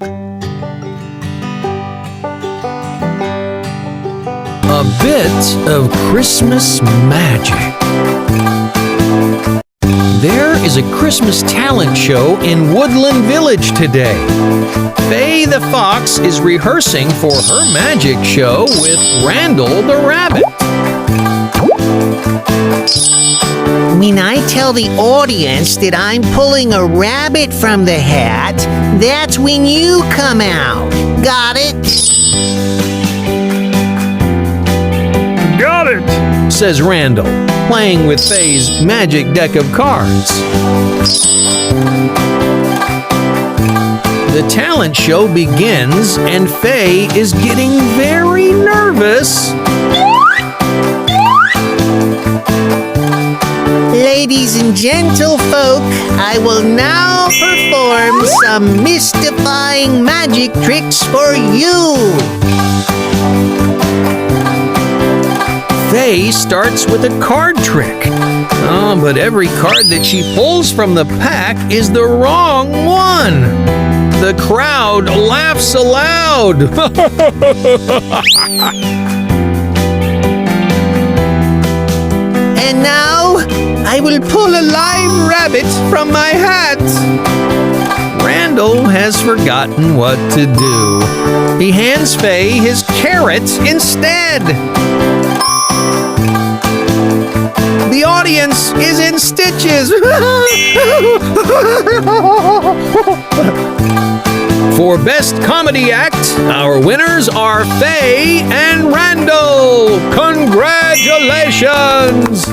A bit of Christmas magic. There is a Christmas talent show in Woodland Village today. Faye the Fox is rehearsing for her magic show with Randall the Rabbit. When I tell the audience that I'm pulling a rabbit from the hat, that's when you come out. Got it? Got it, says Randall, playing with Faye's magic deck of cards. The talent show begins and Faye is getting very nervous. Ladies and gentlefolk, I will now perform some mystifying magic tricks for you. Faye starts with a card trick. Oh, but every card that she pulls from the pack is the wrong one. The crowd laughs aloud. And now, I will pull a live rabbit from my hat. Randall has forgotten what to do. He hands Faye his carrot instead. The audience is in stitches. For Best Comedy Act, our winners are Faye and Randall. Congratulations!